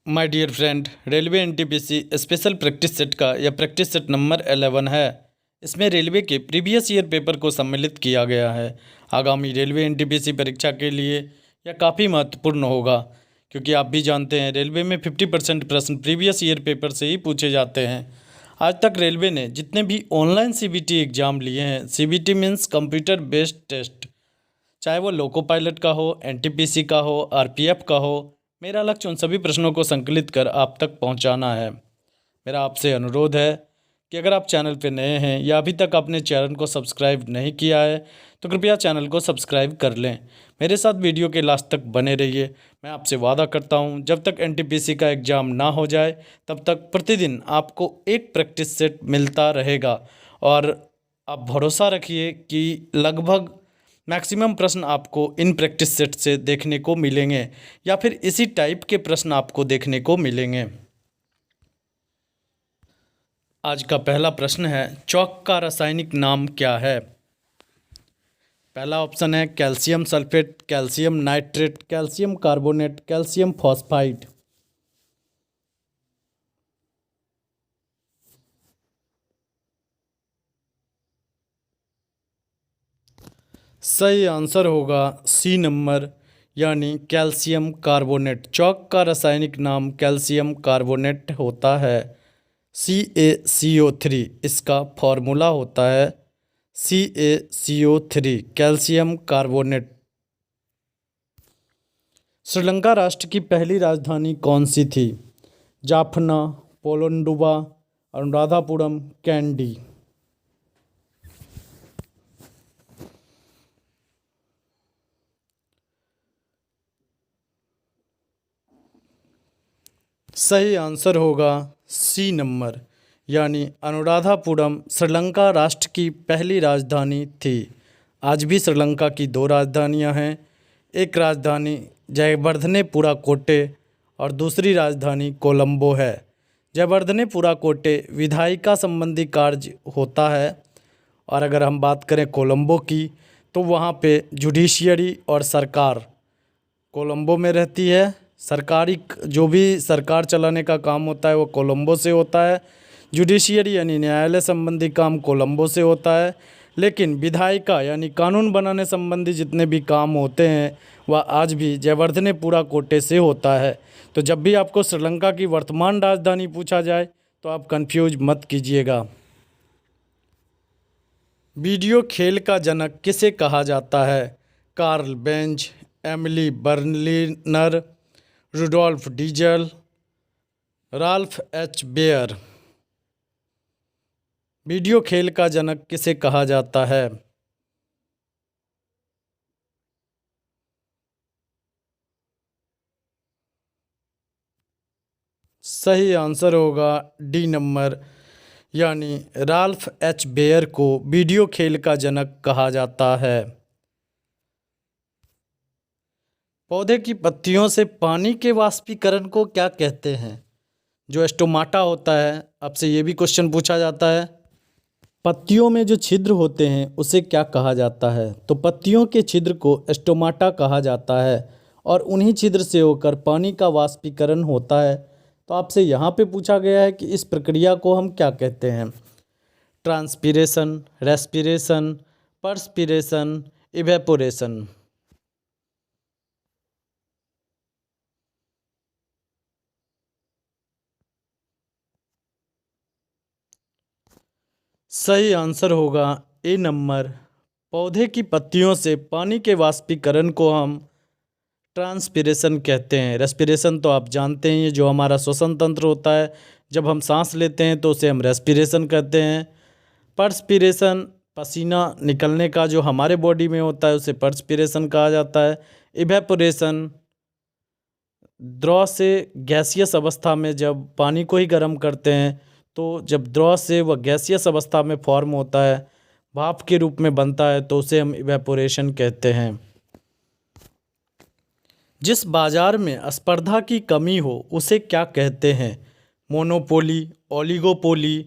My dear friend, railway NTPC special practice set का यह practice set number 11 है। इसमें रेलवे के प्रीवियस ईयर पेपर को सम्मिलित किया गया है। आगामी रेलवे एनटीपीसी परीक्षा के लिए यह काफ़ी महत्वपूर्ण होगा, क्योंकि आप भी जानते हैं रेलवे में 50% प्रश्न प्रीवियस ईयर पेपर से ही पूछे जाते हैं। आज तक रेलवे ने जितने भी ऑनलाइन सीबीटी एग्ज़ाम लिए हैं, CBT means computer based test, चाहे वो लोको पायलट का हो, एनटीपीसी का हो, आरपीएफ का हो, मेरा लक्ष्य उन सभी प्रश्नों को संकलित कर आप तक पहुंचाना है। मेरा आपसे अनुरोध है कि अगर आप चैनल पर नए हैं या अभी तक आपने चैनल को सब्सक्राइब नहीं किया है तो कृपया चैनल को सब्सक्राइब कर लें। मेरे साथ वीडियो के लास्ट तक बने रहिए। मैं आपसे वादा करता हूं, जब तक एनटीपीसी का एग्ज़ाम ना हो जाए तब तक प्रतिदिन आपको एक प्रैक्टिस सेट मिलता रहेगा। और आप भरोसा रखिए कि लगभग मैक्सिमम प्रश्न आपको इन प्रैक्टिस सेट से देखने को मिलेंगे या फिर इसी टाइप के प्रश्न आपको देखने को मिलेंगे। आज का पहला प्रश्न है, चौक का रासायनिक नाम क्या है? पहला ऑप्शन है calcium sulphate, calcium nitrate, calcium carbonate, calcium phosphide. सही आंसर होगा सी नंबर, यानी कैल्शियम कार्बोनेट। चौक का रासायनिक नाम कैल्शियम कार्बोनेट होता है। CaCO3 इसका फॉर्मूला होता है। CaCO3 calcium carbonate. श्रीलंका राष्ट्र की पहली राजधानी कौन सी थी? जाफना, पोलोंडुबा, अनुराधापुरम, कैंडी। सही आंसर होगा सी नंबर, यानी अनुराधापुरम श्रीलंका राष्ट्र की पहली राजधानी थी। आज भी श्रीलंका की दो राजधानियां हैं। एक राजधानी जयवर्धनेपुरा कोटे और दूसरी राजधानी कोलंबो है। जयवर्धनेपुरा कोटे विधायिका संबंधी कार्य होता है, और अगर हम बात करें कोलंबो की तो वहाँ पे जुडिशियरी और सरकार कोलंबो में रहती है। सरकारी जो भी सरकार चलाने का काम होता है वो कोलंबो से होता है। जुडिशियरी यानी न्यायालय संबंधी काम कोलंबो से होता है, लेकिन विधायिका यानी कानून बनाने संबंधी जितने भी काम होते हैं वह आज भी जयवर्धनेपुरा कोटे से होता है। तो जब भी आपको श्रीलंका की वर्तमान राजधानी पूछा जाए तो आप कंफ्यूज मत कीजिएगा। वीडियो खेल का जनक किसे कहा जाता है? Karl Benz, Emile Berliner, Rudolf Diesel, Ralph H Baer. Video खेल का जनक किसे कहा जाता है? सही आंसर होगा डी नंबर, यानी राल्फ एच बेयर को वीडियो खेल का जनक कहा जाता है। पौधे की पत्तियों से पानी के वाष्पीकरण को क्या कहते हैं? जो स्टोमाटा होता है, आपसे ये भी क्वेश्चन पूछा जाता है। पत्तियों में जो छिद्र होते हैं उसे क्या कहा जाता है? तो पत्तियों के छिद्र को स्टोमाटा कहा जाता है, और उन्हीं छिद्र से होकर पानी का वाष्पीकरण होता है। तो आपसे यहाँ पे पूछा गया है कि इस प्रक्रिया को हम क्या कहते हैं? Transpiration, respiration, perspiration, evaporation. सही आंसर होगा ए नंबर, पौधे की पत्तियों से पानी के वाष्पीकरण को हम ट्रांसपीरेशन कहते हैं। रेस्पिरेशन तो आप जानते हैं, ये जो हमारा श्वसन तंत्र होता है, जब हम सांस लेते हैं तो उसे हम रेस्पिरेशन कहते हैं। पर्सपीरेशन, पसीना निकलने का जो हमारे बॉडी में होता है उसे पर्सपीरेशन कहा जाता है। इवेपोरेशन, द्रव से गैसियस अवस्था में जब पानी को ही गर्म करते हैं तो जब द्रव से वह गैसियस अवस्था में फॉर्म होता है, भाप के रूप में बनता है, तो उसे हम इवेपोरेशन कहते हैं। जिस बाजार में स्पर्धा की कमी हो उसे क्या कहते हैं? Monopoly, oligopoly,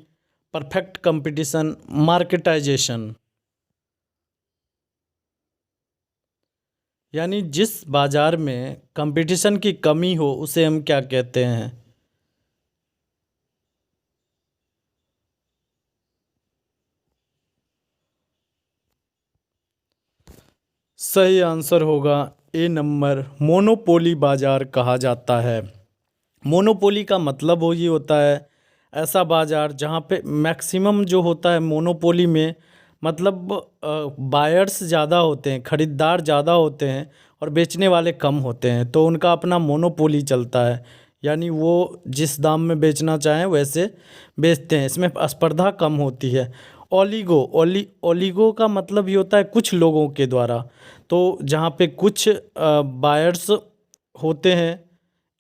perfect competition, marketization. यानी जिस बाजार में कंपटीशन की कमी हो उसे हम क्या कहते हैं? सही आंसर होगा ए नंबर, मोनोपोली बाजार कहा जाता है। मोनोपोली का मतलब वो ये होता है ऐसा बाजार जहाँ पे मैक्सिमम जो होता है मोनोपोली में, मतलब बायर्स ज़्यादा होते हैं, ख़रीदार ज़्यादा होते हैं और बेचने वाले कम होते हैं, तो उनका अपना मोनोपोली चलता है। यानी वो जिस दाम में बेचना चाहें वैसे बेचते हैं, इसमें स्पर्धा कम होती है। ओलिगो का मतलब ये होता है कुछ लोगों के द्वारा, तो जहाँ पे कुछ बायर्स होते हैं,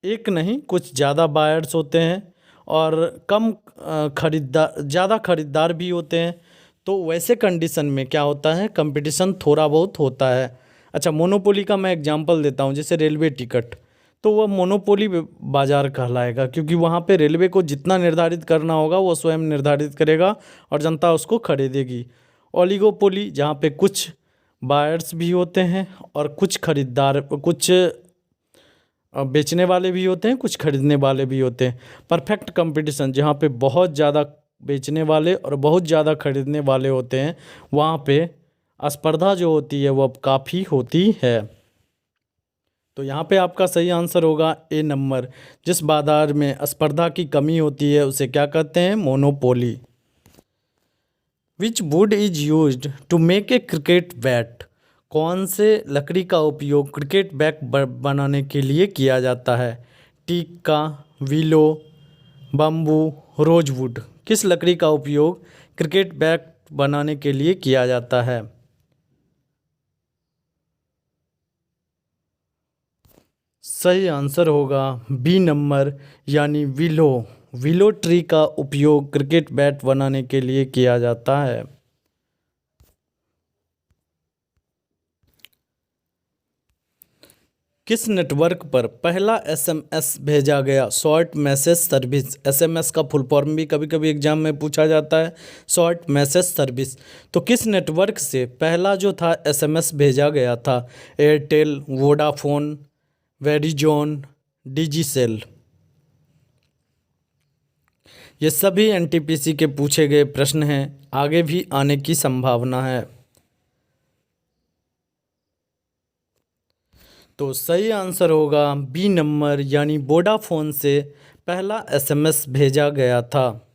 एक नहीं कुछ ज़्यादा बायर्स होते हैं और कम खरीदार, ज़्यादा खरीदार भी होते हैं, तो वैसे कंडीशन में क्या होता है, कंपटीशन थोड़ा बहुत होता है। अच्छा, मोनोपोली का मैं एग्जांपल देता हूँ, जैसे रेलवे टिकट, तो वह मोनोपोली बाजार कहलाएगा, क्योंकि वहाँ पे रेलवे को जितना निर्धारित करना होगा वो स्वयं निर्धारित करेगा और जनता उसको खरीदेगी। ओलिगोपोली जहाँ पे कुछ बायर्स भी होते हैं और कुछ खरीदार, कुछ बेचने वाले भी होते हैं, कुछ खरीदने वाले भी होते हैं। परफेक्ट कंपटीशन जहाँ पे बहुत ज़्यादा बेचने वाले और बहुत ज़्यादा खरीदने वाले होते हैं, वहाँ पे स्पर्धा जो होती है वो अब काफ़ी होती है। तो यहाँ पे आपका सही आंसर होगा ए नंबर, जिस बाजार में स्पर्धा की कमी होती है उसे क्या कहते हैं, monopoly. Which wood is used to make a cricket bat, कौन से लकड़ी का उपयोग क्रिकेट बैट बनाने के लिए किया जाता है? टीक का, विलो, बम्बू, रोजवुड, किस लकड़ी का उपयोग क्रिकेट बैट बनाने के लिए किया जाता है? सही आंसर होगा बी नंबर, यानी विलो। विलो ट्री का उपयोग क्रिकेट बैट बनाने के लिए किया जाता है। किस नेटवर्क पर पहला एसएमएस भेजा गया? Short message service. एसएमएस का फुल फॉर्म भी कभी कभी एग्जाम में पूछा जाता है, शॉर्ट मैसेज सर्विस। तो किस नेटवर्क से पहला जो था एसएमएस भेजा गया था? Airtel, Vodafone, Verizon, Digicel. ये सभी एनटीपीसी के पूछे गए प्रश्न हैं, आगे भी आने की संभावना है। तो सही आंसर होगा बी नंबर, यानी वोडाफोन से पहला एसएमएस भेजा गया था।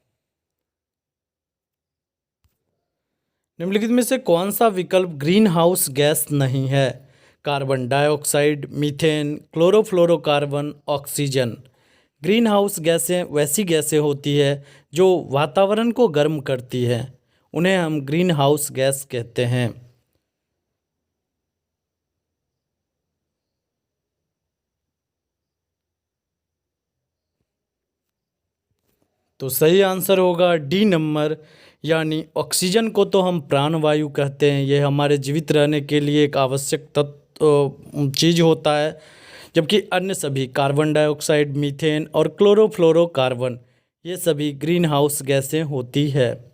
निम्नलिखित में से कौन सा विकल्प ग्रीन हाउस गैस नहीं है? Carbon dioxide, methane, chlorofluorocarbon, oxygen. Green house गैसें वैसी गैसें होती है जो वातावरण को गर्म करती है, उन्हें हम ग्रीन हाउस गैस कहते हैं। तो सही आंसर होगा डी नंबर, यानी ऑक्सीजन को तो हम प्राणवायु कहते हैं, ये हमारे जीवित रहने के लिए एक आवश्यक तत्व चीज़ होता है, जबकि अन्य सभी कार्बन डाइऑक्साइड, मीथेन और क्लोरोफ्लोरोकार्बन, ये सभी ग्रीन हाउस गैसें होती है।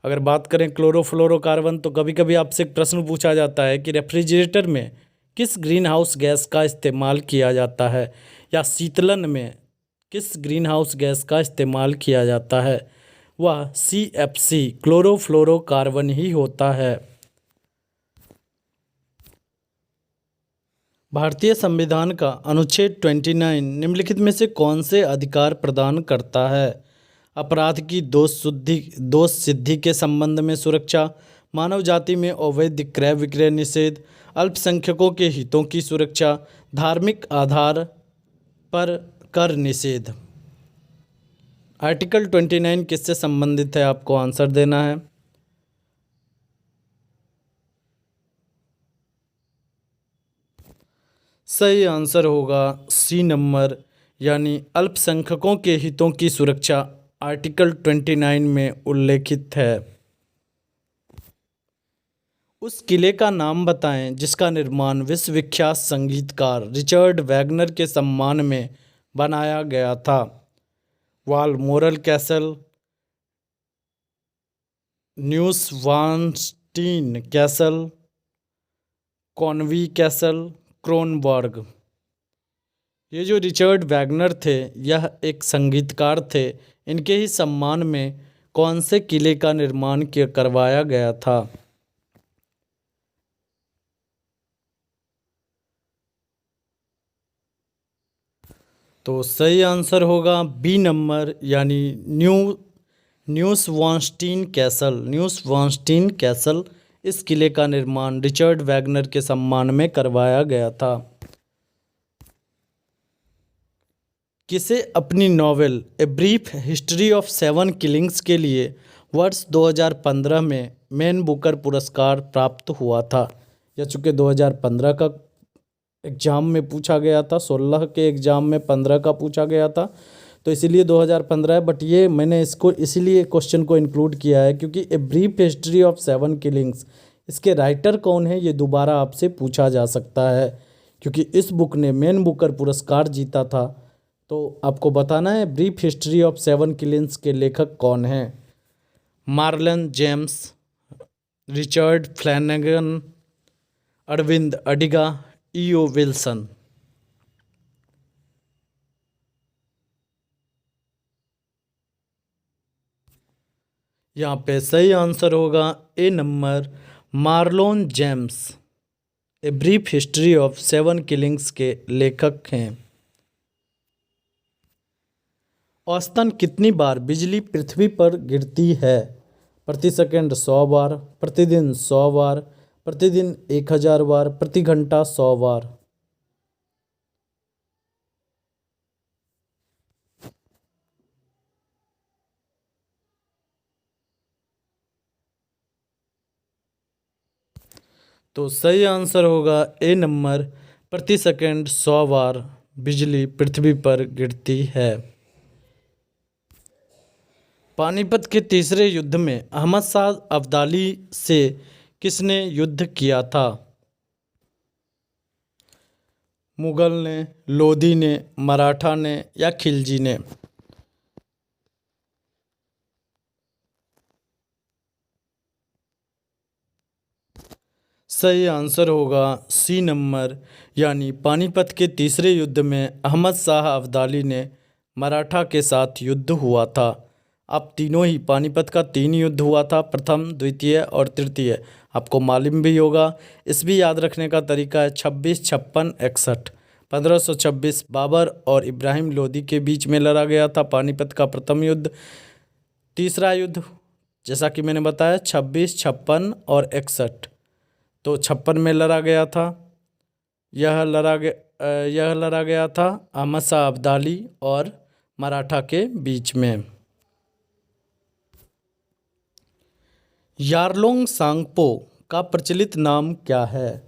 अगर बात करें क्लोरोफ्लोरोकार्बन, तो कभी कभी आपसे एक प्रश्न पूछा जाता है कि रेफ्रिजरेटर में किस ग्रीन हाउस गैस का इस्तेमाल किया जाता है, या शीतलन में किस ग्रीन हाउस गैस का इस्तेमाल किया जाता है? वह CFC क्लोरोफ्लोरोकार्बन ही होता है। भारतीय संविधान का अनुच्छेद 29 निम्नलिखित में से कौन से अधिकार प्रदान करता है? अपराध की दोष सिद्धि के संबंध में सुरक्षा, मानव जाति में अवैध क्रय विक्रय निषेध, अल्पसंख्यकों के हितों की सुरक्षा, धार्मिक आधार पर कर निषेध। आर्टिकल 29 किससे संबंधित है? आपको आंसर देना है। सही आंसर होगा सी नंबर, यानी अल्पसंख्यकों के हितों की सुरक्षा आर्टिकल 29 में उल्लेखित है। उस किले का नाम बताएं जिसका निर्माण विश्वविख्यात संगीतकार रिचर्ड वैगनर के सम्मान में बनाया गया था। वालमोरल कैसल, न्यूसवानस्टीन कैसल, कॉनवी कैसल, क्रोनबर्ग। ये जो रिचर्ड वैगनर थे यह एक संगीतकार थे। इनके ही सम्मान में कौन से किले का निर्माण करवाया गया था? तो सही आंसर होगा बी नंबर, यानी न्यूसवानस्टीन कैसल। न्यूसवानस्टीन कैसल, इस किले का निर्माण रिचर्ड वैगनर के सम्मान में करवाया गया था। किसे अपनी novel A brief history of 7 killings के लिए वर्ष 2015 में मैन बुकर पुरस्कार प्राप्त हुआ था? यह चूँकि 2015 का एग्ज़ाम में पूछा गया था, 16 के एग्ज़ाम में 15 का पूछा गया था, तो इसीलिए 2015 है। बट ये मैंने इसको इसीलिए क्वेश्चन को इंक्लूड किया है क्योंकि ए ब्रीफ हिस्ट्री ऑफ 7 किलिंग्स, इसके राइटर कौन है ये दोबारा आपसे पूछा जा सकता है क्योंकि इस बुक ने मैन बुकर पुरस्कार जीता था। तो आपको बताना है ब्रीफ हिस्ट्री ऑफ 7 किलिंग्स के लेखक कौन हैं। Marlon James, Richard Flanagan, Arvind Adiga, E O Wilson. यहाँ पे सही आंसर होगा A number, Marlon James a brief history of 7 killings के लेखक हैं। औसतन कितनी बार बिजली पृथ्वी पर गिरती है? प्रति सेकंड 100 बार, प्रतिदिन 100 बार, प्रतिदिन 1000 बार, प्रति घंटा 100 बार। तो सही आंसर होगा ए नंबर, प्रति सेकंड 100 बार बिजली पृथ्वी पर गिरती है। पानीपत के तीसरे युद्ध में अहमद शाह अब्दाली से किसने युद्ध किया था? मुगल ने, लोधी ने, मराठा ने या खिलजी ने? सही आंसर होगा सी नंबर, यानी पानीपत के तीसरे युद्ध में अहमद शाह अब्दाली ने मराठा के साथ युद्ध हुआ था। अब तीनों ही पानीपत का 3 युद्ध हुआ था, प्रथम, द्वितीय और तृतीय, आपको मालूम भी होगा। इस भी याद रखने का तरीका है 26, 56, 61। 1526 बाबर और इब्राहिम लोदी के बीच में लड़ा गया था पानीपत का प्रथम युद्ध। तीसरा युद्ध जैसा कि मैंने बताया 26, 56 और 61। तो 56 में लड़ा गया था। यह लड़ा गया था अहमद शाह अब्दाली और मराठा के बीच में। यारलोंग सांगपो का प्रचलित नाम क्या है?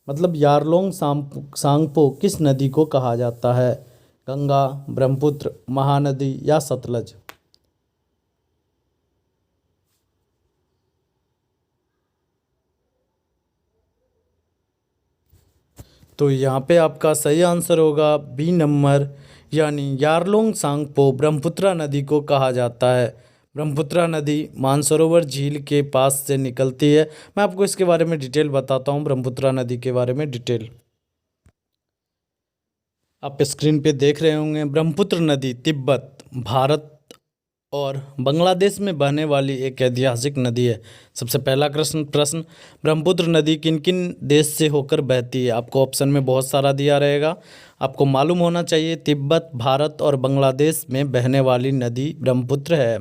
मतलब यारलोंग सांगपो किस नदी को कहा जाता है? गंगा, ब्रह्मपुत्र, महानदी या सतलज? तो यहाँ पे आपका सही आंसर होगा बी नंबर, यानी यारलोंग सांगपो ब्रह्मपुत्रा नदी को कहा जाता है। ब्रह्मपुत्रा नदी मानसरोवर झील के पास से निकलती है। मैं आपको इसके बारे में डिटेल बताता हूँ, ब्रह्मपुत्रा नदी के बारे में डिटेल। आप स्क्रीन पे देख रहे होंगे, ब्रह्मपुत्र नदी तिब्बत, भारत और बांग्लादेश में बहने वाली एक ऐतिहासिक नदी है। सबसे पहला प्रश्न, ब्रह्मपुत्र नदी किन किन देश से होकर बहती है? आपको ऑप्शन में बहुत सारा दिया रहेगा, आपको मालूम होना चाहिए। तिब्बत, भारत और बांग्लादेश में बहने वाली नदी ब्रह्मपुत्र है।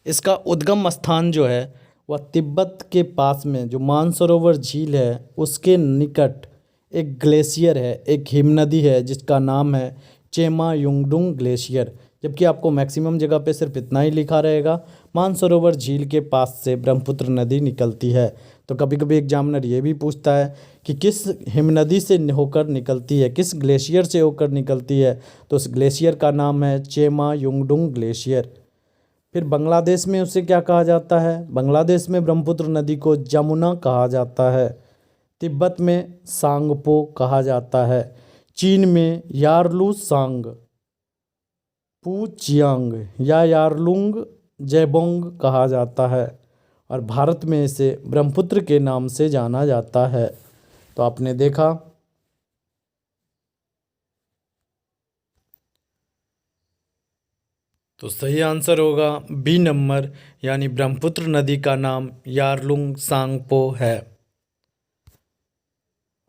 इसका उद्गम स्थान जो है वह तिब्बत के पास में जो मानसरोवर झील है उसके निकट एक ग्लेशियर है, एक हिमनदी है जिसका नाम है चेमा युंगडुंग ग्लेशियर। जबकि आपको मैक्सिमम जगह पे सिर्फ इतना ही लिखा रहेगा, मानसरोवर झील के पास से ब्रह्मपुत्र नदी निकलती है। तो कभी कभी एग्जामिनर ये भी पूछता है कि किस हिमनदी से होकर निकलती है, किस ग्लेशियर से होकर निकलती है, तो उस ग्लेशियर का नाम है चेमा युंगडुंग ग्लेशियर। फिर बांग्लादेश में उसे क्या कहा जाता है? बांग्लादेश में ब्रह्मपुत्र नदी को जमुना कहा जाता है। तिब्बत में सांगपो कहा जाता है। चीन में यारलू सांग, पुचियांग या यारलुंग जेबोंग कहा जाता है और भारत में इसे ब्रह्मपुत्र के नाम से जाना जाता है। तो आपने देखा तो सही आंसर होगा बी नंबर, यानी ब्रह्मपुत्र नदी का नाम यारलुंग सांगपो है।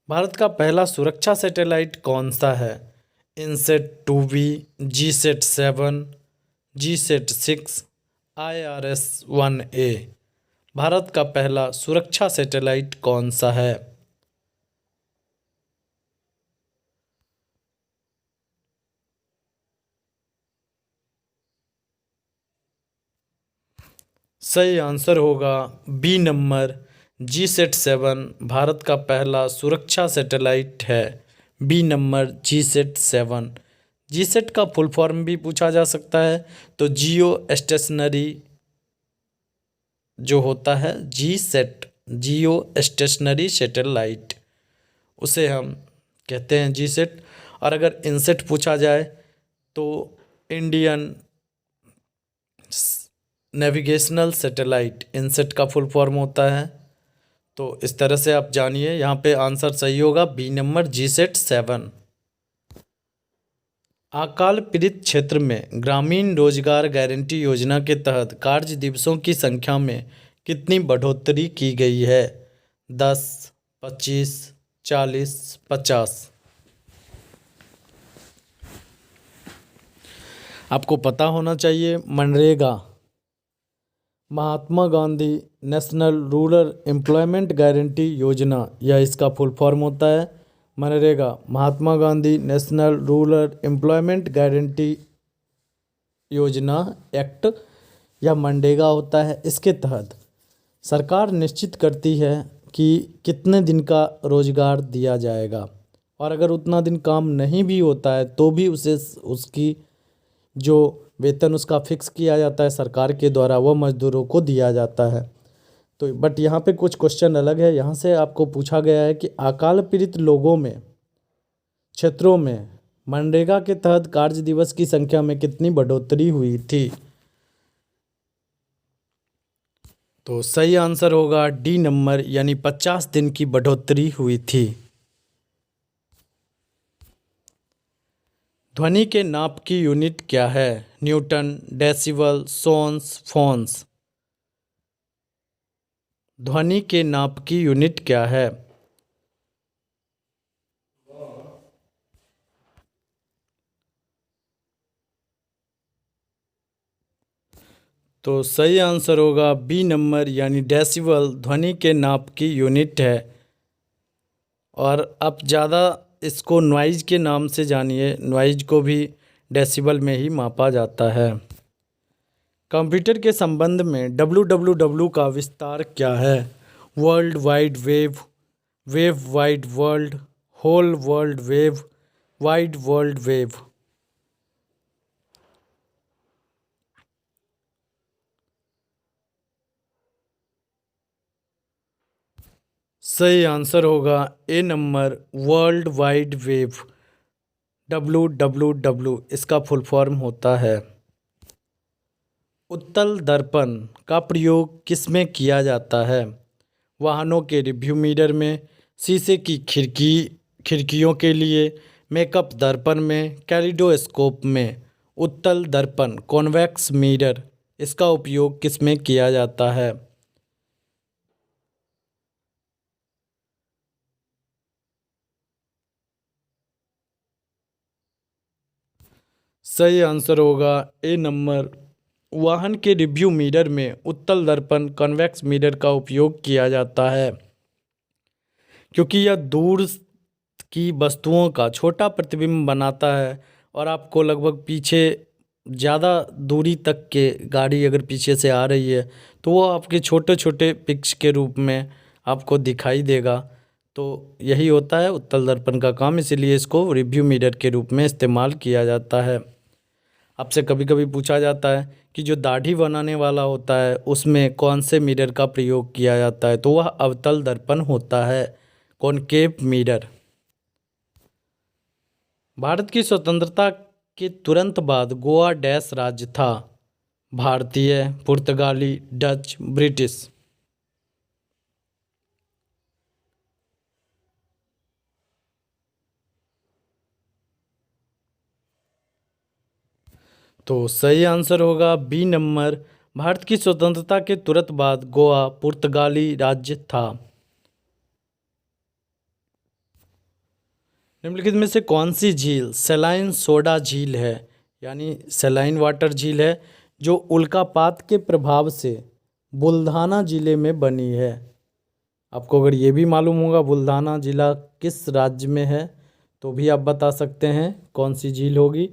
भारत का पहला सुरक्षा सैटेलाइट कौन सा है? INSAT 2B, GSAT-7, GSAT-6, IRS-1A। Bharat का पहला सुरक्षा सैटेलाइट कौन सा है? सही आंसर होगा बी नंबर, GSAT-7 भारत का पहला सुरक्षा सैटेलाइट है। B number GSAT-7। GSAT का फुल फॉर्म भी पूछा जा सकता है, तो जियो स्टेशनरी जो होता है GSAT, जियो स्टेशनरी सैटेलाइट, उसे हम कहते हैं GSAT। और अगर इनसेट पूछा जाए तो इंडियन नेविगेशनल सैटेलाइट, इनसेट का फुल फॉर्म होता है। तो इस तरह से आप जानिए, यहाँ पे आंसर सही होगा बी नंबर GSAT-7। अकाल पीड़ित क्षेत्र में ग्रामीण रोजगार गारंटी योजना के तहत कार्य दिवसों की संख्या में कितनी बढ़ोतरी की गई है? 10, 25, 40, 50। आपको पता होना चाहिए, MNREGA Mahatma Gandhi national rural employment guarantee योजना, यह इसका फुल फॉर्म होता है। MNREGA Mahatma Gandhi national rural employment guarantee योजना एक्ट या मनरेगा होता है। इसके तहत सरकार निश्चित करती है कि कितने दिन का रोजगार दिया जाएगा, और अगर उतना दिन काम नहीं भी होता है तो भी उसे उसकी जो वेतन उसका फिक्स किया जाता है सरकार के द्वारा, वह मजदूरों को दिया जाता है। तो बट यहाँ पे कुछ क्वेश्चन अलग है। यहाँ से आपको पूछा गया है कि अकाल पीड़ित लोगों में क्षेत्रों में मनरेगा के तहत कार्य दिवस की संख्या में कितनी बढ़ोतरी हुई थी? तो सही आंसर होगा डी नंबर, यानी 50 दिन की बढ़ोतरी हुई थी। ध्वनि के नाप की यूनिट क्या है? Newton, decibel, sones, phons. ध्वनि के नाप की यूनिट क्या है? तो सही आंसर होगा बी नंबर, यानी डेसिबल ध्वनि के नाप की यूनिट है। और आप ज़्यादा इसको नॉइज़ के नाम से जानिए, नॉइज़ को भी डेसिबल में ही मापा जाता है। कंप्यूटर के संबंध में WWW का विस्तार क्या है? World wide web, web wide world, whole world web, wide world web. सही आंसर होगा A number, world wide web, WWW इसका फुल फॉर्म होता है। उत्तल दर्पण का प्रयोग किसमें किया जाता है? वाहनों के रिव्यू मिरर में, शीशे की खिड़कियों के लिए, मेकअप दर्पण में, कैलिडोस्कोप में। उत्तल दर्पण कॉन्वेक्स मिरर, इसका उपयोग किसमें किया जाता है? सही आंसर होगा ए नंबर, वाहन के रिव्यू मिरर में उत्तल दर्पण कॉन्वेक्स मिरर का उपयोग किया जाता है, क्योंकि यह दूर की वस्तुओं का छोटा प्रतिबिंब बनाता है और आपको लगभग पीछे ज़्यादा दूरी तक के गाड़ी अगर पीछे से आ रही है तो वो आपके छोटे छोटे पिक्स के रूप में आपको दिखाई देगा। तो यही होता है उत्तल दर्पण का काम, इसीलिए इसको रिव्यू मिरर के रूप में इस्तेमाल किया जाता है। आपसे कभी कभी पूछा जाता है कि जो दाढ़ी बनाने वाला होता है उसमें कौन से मिरर का प्रयोग किया जाता है, तो वह अवतल दर्पण होता है, कॉनकेव मिरर। भारत की स्वतंत्रता के तुरंत बाद गोवा डैश राज्य था? भारतीय, पुर्तगाली, डच, ब्रिटिश। तो सही आंसर होगा बी नंबर। भारत की स्वतंत्रता के तुरंत बाद गोवा पुर्तगाली राज्य था। निम्नलिखित में से कौन सी झील सैलाइन सोडा झील है, यानी सैलाइन वाटर झील है, जो उल्कापात के प्रभाव से बुल्धाना जिले में बनी है। आपको अगर ये भी मालूम होगा बुल्धाना जिला किस राज्य में है तो भी आप बता सकते हैं कौन सी झील होगी।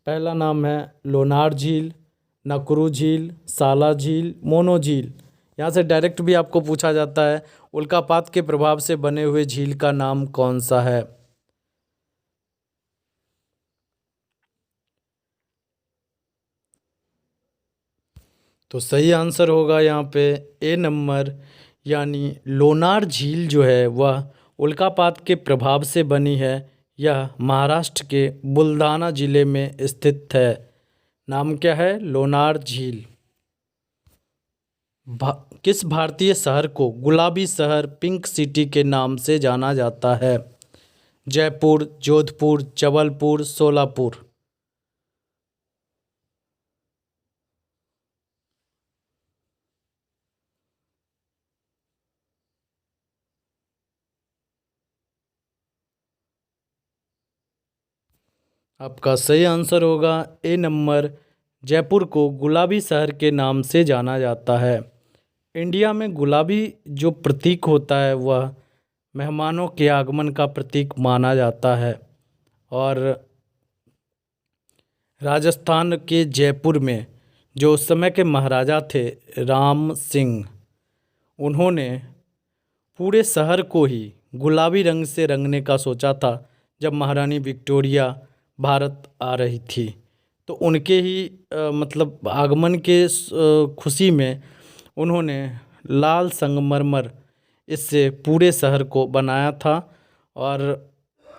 पहला नाम है लोनार झील, नकरू झील, साला झील, मोनो झील। यहाँ से डायरेक्ट भी आपको पूछा जाता है उल्कापात के प्रभाव से बने हुए झील का नाम कौन सा है। तो सही आंसर होगा यहाँ पे ए नंबर, यानी लोनार झील जो है वह उल्कापात के प्रभाव से बनी है। यह महाराष्ट्र के बुल्धाना जिले में स्थित है। नाम क्या है? लोनार झील। किस भारतीय शहर को गुलाबी शहर पिंक सिटी के नाम से जाना जाता है? जयपुर, जोधपुर, जबलपुर, सोलापुर। आपका सही आंसर होगा ए नंबर। जयपुर को गुलाबी शहर के नाम से जाना जाता है। इंडिया में गुलाबी जो प्रतीक होता है वह मेहमानों के आगमन का प्रतीक माना जाता है। और राजस्थान के जयपुर में जो उस समय के महाराजा थे राम सिंह, उन्होंने पूरे शहर को ही गुलाबी रंग से रंगने का सोचा था जब महारानी विक्टोरिया भारत आ रही थी। तो उनके ही मतलब आगमन के खुशी में उन्होंने लाल संगमरमर इससे पूरे शहर को बनाया था। और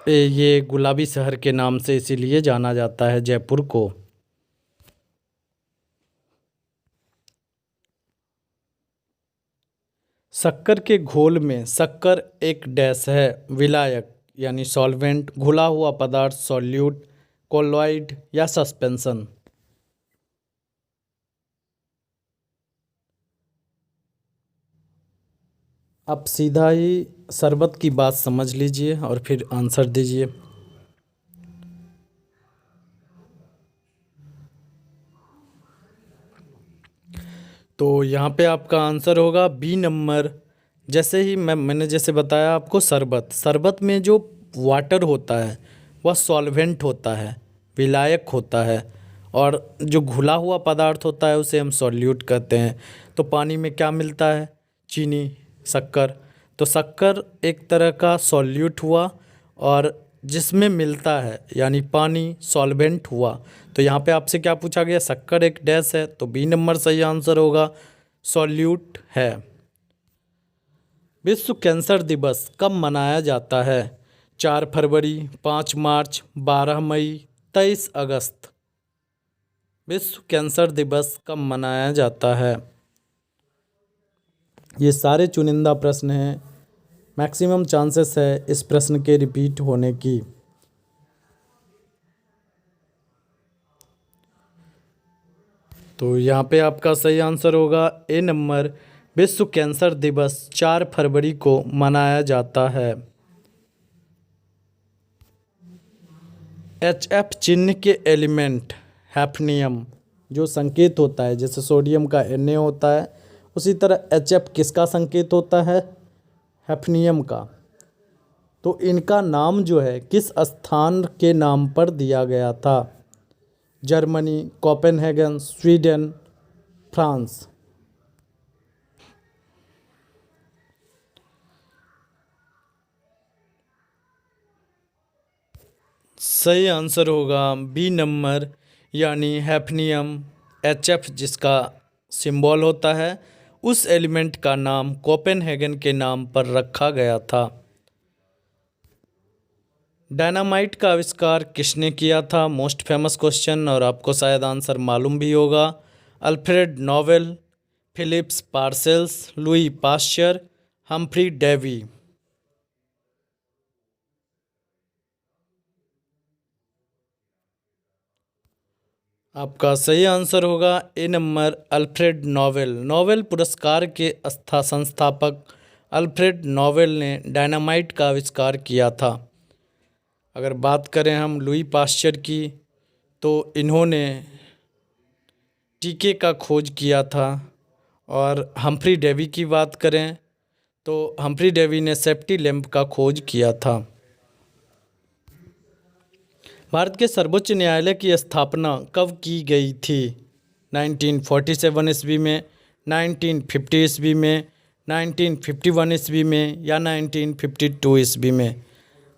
ये गुलाबी शहर के नाम से इसीलिए जाना जाता है जयपुर को। शक्कर के घोल में शक्कर एक डैश है, विलायक यानी सॉल्वेंट, घुला हुआ पदार्थ सॉल्यूट, कोलॉइड या सस्पेंशन। आप सीधा ही शरबत की बात समझ लीजिए और फिर आंसर दीजिए। तो यहाँ पे आपका आंसर होगा बी नंबर। जैसे ही मैंने जैसे बताया आपको शरबत, शरबत में जो वाटर होता है वह सॉल्वेंट होता है, विलायक होता है। और जो घुला हुआ पदार्थ होता है उसे हम सॉल्यूट कहते हैं। तो पानी में क्या मिलता है? चीनी, शक्कर। तो शक्कर एक तरह का सॉल्यूट हुआ और जिसमें मिलता है यानी पानी सॉल्वेंट हुआ। तो यहाँ पे आपसे क्या पूछा गया? शक्कर एक डैश है, तो बी नंबर सही आंसर होगा, सॉल्यूट है। विश्व कैंसर दिवस कब मनाया जाता है? 4 फरवरी, 5 मार्च, 12 मई, 23 अगस्त। विश्व कैंसर दिवस कब मनाया जाता है? ये सारे चुनिंदा प्रश्न हैं, मैक्सिमम चांसेस है इस प्रश्न के रिपीट होने की। तो यहाँ पे आपका सही आंसर होगा ए नंबर। विश्व कैंसर दिवस 4 फरवरी को मनाया जाता है। HF चिन्ह के एलिमेंट हैफनियम जो संकेत होता है, जैसे सोडियम का Na होता है उसी तरह HF किसका संकेत होता है? हैफनियम का। तो इनका नाम जो है किस स्थान के नाम पर दिया गया था? Germany, Copenhagen, Sweden, France. सही आंसर होगा बी नंबर, यानी हैफनियम। HF जिसका सिंबल होता है उस एलिमेंट का नाम कोपेनहेगन के नाम पर रखा गया था। डायनामाइट का आविष्कार किसने किया था? मोस्ट फेमस क्वेश्चन, और आपको शायद आंसर मालूम भी होगा। Alfred Nobel, Phillips Parsels, Louis Pasteur, Humphry Davy. आपका सही आंसर होगा A number Alfred Nobel. Nobel पुरस्कार के संस्थापक अल्फ्रेड नोबेल ने डायनामाइट का आविष्कार किया था। अगर बात करें हम लुई पाश्चर की, तो इन्होंने टीके का खोज किया था। और हम्फ्री डेवी की बात करें तो हम्फ्री डेवी ने सेफ्टी लैंप का खोज किया था। भारत के सर्वोच्च न्यायालय की स्थापना कब की गई थी? 1947 ईस्वी में, 1950 ईस्वी में, 1951 ईस्वी में या 1952 ईस्वी में?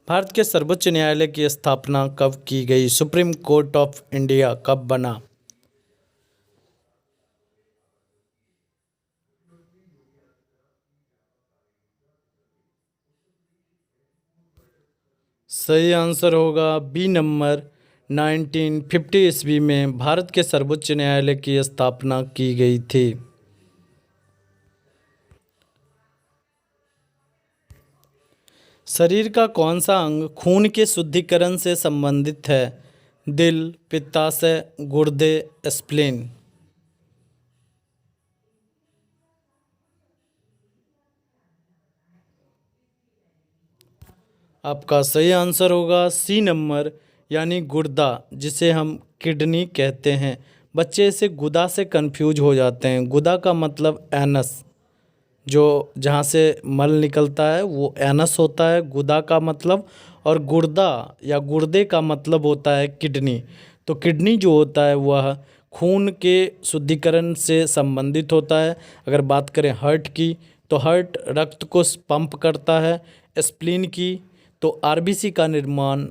भारत के सर्वोच्च न्यायालय की स्थापना कब की गई? सुप्रीम कोर्ट ऑफ इंडिया कब बना? सही आंसर होगा बी नंबर 1950 ईस्वी में भारत के सर्वोच्च न्यायालय की स्थापना की गई थी। शरीर का कौन सा अंग खून के शुद्धिकरण से संबंधित है? दिल, पित्ताशय, गुर्दे, स्प्लीन? आपका सही आंसर होगा सी नंबर यानी गुर्दा, जिसे हम किडनी कहते हैं। बच्चे इसे गुदा से कंफ्यूज हो जाते हैं। गुदा का मतलब एनस, जो जहाँ से मल निकलता है वो एनस होता है गुदा का मतलब। और गुर्दा या गुर्दे का मतलब होता है किडनी। तो किडनी जो होता है वह खून के शुद्धिकरण से संबंधित होता है। अगर बात करें हार्ट की, तो हार्ट रक्त को पंप करता है। स्प्लीन की, तो आरबीसी का निर्माण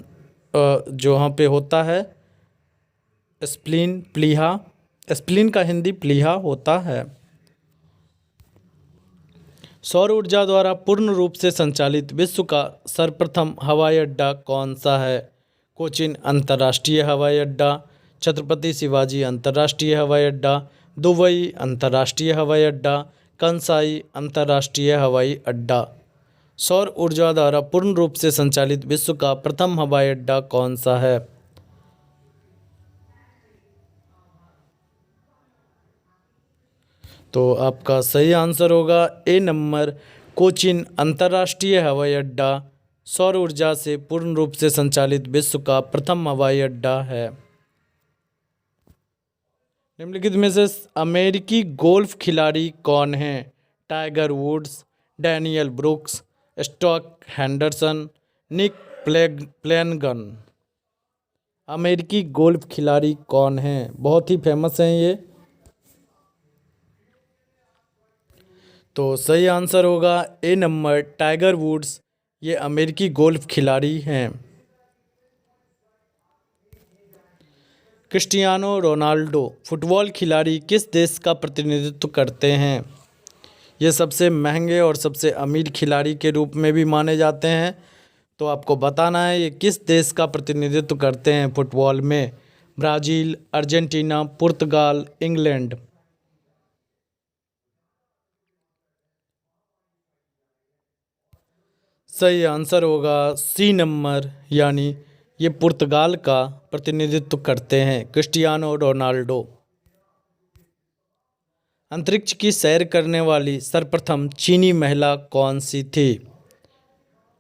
जो वहाँ पे होता है, स्प्लीन, प्लीहा। स्प्लीन का हिंदी प्लीहा होता है। सौर ऊर्जा द्वारा पूर्ण रूप से संचालित विश्व का सर्वप्रथम हवाई अड्डा कौन सा है? कोचिन अंतर्राष्ट्रीय हवाई अड्डा, छत्रपति शिवाजी अंतर्राष्ट्रीय हवाई अड्डा, दुबई अंतर्राष्ट्रीय हवाई अड्डा, कंसाई अंतर्राष्ट्रीय हवाई अड्डा? सौर ऊर्जा द्वारा पूर्ण रूप से संचालित विश्व का प्रथम हवाई अड्डा कौन सा है? तो आपका सही आंसर होगा ए नंबर कोचिन अंतर्राष्ट्रीय हवाई अड्डा सौर ऊर्जा से पूर्ण रूप से संचालित विश्व का प्रथम हवाई अड्डा है। निम्नलिखित में से अमेरिकी गोल्फ खिलाड़ी कौन है? Tiger Woods, Daniel Brooks, Stock Henderson, Nick Flanagan? अमेरिकी गोल्फ खिलाड़ी कौन है? बहुत ही फेमस हैं ये। तो सही आंसर होगा ए नंबर टाइगर वुड्स। ये अमेरिकी गोल्फ खिलाड़ी हैं। क्रिस्टियानो रोनाल्डो फुटबॉल खिलाड़ी किस देश का प्रतिनिधित्व करते हैं? ये सबसे महंगे और सबसे अमीर खिलाड़ी के रूप में भी माने जाते हैं। तो आपको बताना है ये किस देश का प्रतिनिधित्व करते हैं फुटबॉल में। ब्राज़ील, अर्जेंटीना, पुर्तगाल, इंग्लैंड? सही आंसर होगा सी नंबर यानी ये पुर्तगाल का प्रतिनिधित्व करते हैं क्रिस्टियानो रोनाल्डो। अंतरिक्ष की सैर करने वाली सर्वप्रथम चीनी महिला कौन सी थी?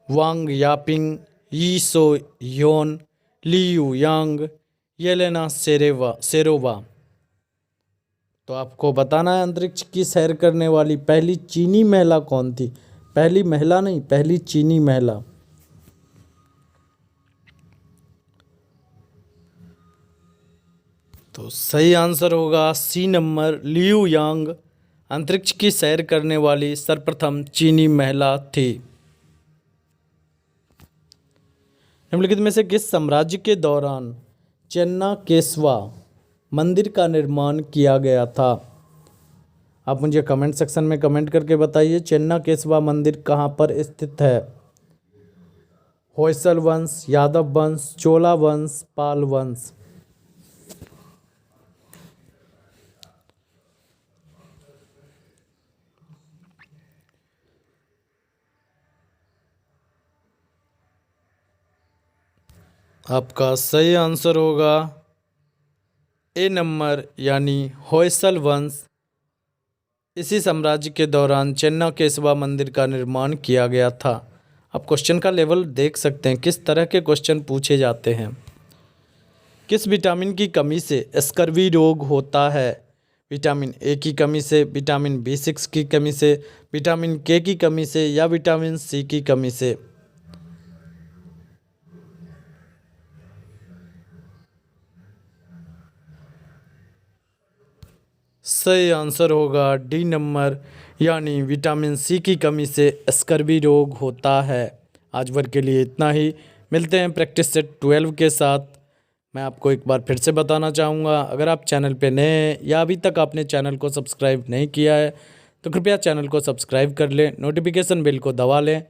वांग यापिंग, यी सो ह्योन, लियू यांग, येलेना सेरोवा? तो आपको बताना है अंतरिक्ष की सैर करने वाली पहली चीनी महिला कौन थी। पहली महिला नहीं, पहली चीनी महिला। तो सही आंसर होगा सी नंबर लियू यांग अंतरिक्ष की सैर करने वाली सर्वप्रथम चीनी महिला थी। निम्नलिखित में से किस साम्राज्य के दौरान चेन्नाकेस्वा मंदिर का निर्माण किया गया था? आप मुझे कमेंट सेक्शन में कमेंट करके बताइए चेन्नाकेस्वा मंदिर कहाँ पर स्थित है। होयसल वंश, यादव वंश, चोला वंश, पाल वंश? आपका सही आंसर होगा ए नंबर यानी होयसल वंश। इसी साम्राज्य के दौरान चेन्ना केशवा मंदिर का निर्माण किया गया था। आप क्वेश्चन का लेवल देख सकते हैं किस तरह के क्वेश्चन पूछे जाते हैं। किस विटामिन की कमी से स्कर्वी रोग होता है? विटामिन ए की कमी से, विटामिन B6 की कमी से, विटामिन के की कमी से या विटामिन सी की कमी से। सही आंसर होगा डी नंबर यानी विटामिन सी की कमी से स्कर्वी रोग होता है। आज भर के लिए इतना ही। मिलते हैं प्रैक्टिस सेट 12 के साथ। मैं आपको एक बार फिर से बताना चाहूँगा, अगर आप चैनल पे नए हैं या अभी तक आपने चैनल को सब्सक्राइब नहीं किया है तो कृपया चैनल को सब्सक्राइब कर लें, नोटिफिकेशन बेल को दबा लें,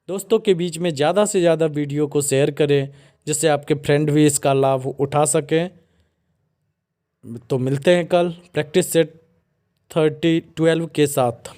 दोस्तों के बीच में ज़्यादा से ज़्यादा वीडियो को शेयर करें जिससे आपके फ्रेंड भी इसका लाभ उठा सकें। तो मिलते हैं कल प्रैक्टिस सेट 12 के साथ।